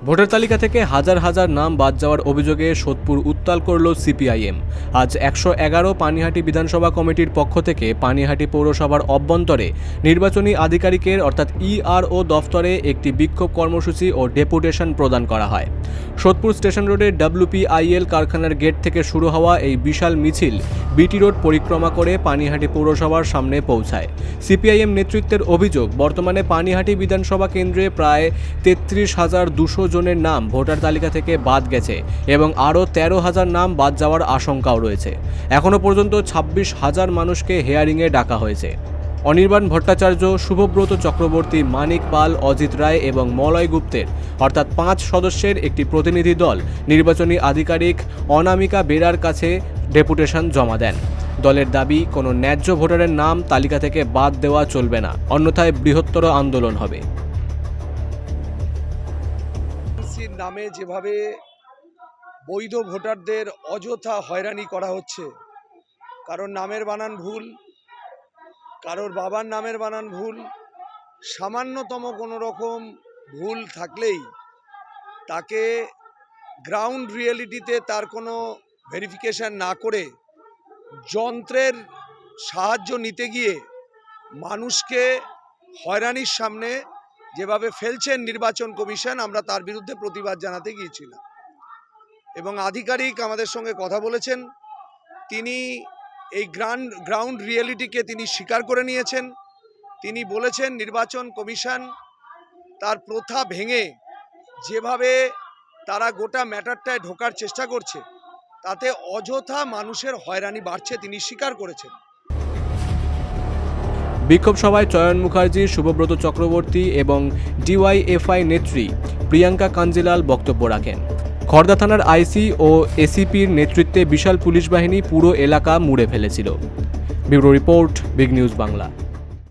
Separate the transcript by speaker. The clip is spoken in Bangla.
Speaker 1: ভোটার তালিকা থেকে হাজার হাজার নাম বাদ যাওয়ার অভিযোগে সোদপুর উত্তাল করল সিপিআইএম। আজ ১১১ পানিহাটি বিধানসভা কমিটির পক্ষ থেকে পানিহাটি পৌরসভার অভ্যন্তরে নির্বাচনী আধিকারিকের অর্থাৎ ইআরও দফতরে একটি বিক্ষোভ কর্মসূচি ও ডেপুটেশন প্রদান করা হয়। সোদপুর স্টেশন রোডের WPIL কারখানার গেট থেকে শুরু হওয়া এই বিশাল মিছিল বিটি রোড পরিক্রমা করে পানিহাটি পৌরসভার সামনে পৌঁছায়। সিপিআইএম নেতৃত্বের অভিযোগ, বর্তমানে পানিহাটি বিধানসভা কেন্দ্রে প্রায় ৩৩,২০০ জনের নাম ভোটার তালিকা থেকে বাদ গেছে এবং আরও ১৩,০০০ নাম বাদ যাওয়ার আশঙ্কাও রয়েছে। এখনও পর্যন্ত ২৬,০০০ মানুষকে হেয়ারিংয়ে ডাকা হয়েছে। অনির্বাণ ভট্টাচার্য, শুভব্রত চক্রবর্তী, মানিক পাল, অজিত রায় এবং মলয় গুপ্তের অর্থাৎ ৫ সদস্যের একটি প্রতিনিধি দল নির্বাচনী আধিকারিক অনামিকা বেরার কাছে ডেপুটেশন জমা দেন। দলের দাবি, কোনো ন্যায্য ভোটারের নাম তালিকা থেকে বাদ দেওয়া চলবে না, অন্যথায় বৃহত্তর আন্দোলন হবে।
Speaker 2: নামে যেভাবে বৈধ ভোটারদের অযথা হয়রানি করা হচ্ছে, কারোর নামের বানান ভুল, কারোর বাবার নামের বানান ভুল, সামান্যতম কোনো রকম ভুল থাকলেই তাকে গ্রাউন্ড রিয়েলিটিতে তার কোনো ভেরিফিকেশন না করে যন্ত্রের সাহায্য নিতে গিয়ে মানুষকে হয়রানির সামনে যেভাবে ফেলছেন নির্বাচন কমিশন, আমরা তার বিরুদ্ধে প্রতিবাদ জানাতে গিয়েছিলাম এবং আধিকারিক আমাদের সঙ্গে কথা বলেছেন। তিনি এই গ্রাউন্ড রিয়েলিটিকে তিনি স্বীকার করে নিয়েছেন। তিনি বলেছেন নির্বাচন কমিশন তার প্রথা ভেঙে যেভাবে তারা গোটা ম্যাটারটায় ঢোকার চেষ্টা করছে, তাতে অযথা মানুষের হয়রানি বাড়ছে, তিনি স্বীকার করেছেন।
Speaker 1: বিক্ষোভ সভায় চয়ন মুখার্জি, শুভব্রত চক্রবর্তী এবং ডিওয়াইএফআই নেত্রী প্রিয়াঙ্কা কাঞ্জিলাল বক্তব্য রাখেন। খড়দা থানার আইসি ও এসিপির নেতৃত্বে বিশাল পুলিশ বাহিনী পুরো এলাকা মুড়ে ফেলেছিল। Bureau report, big news Bangla.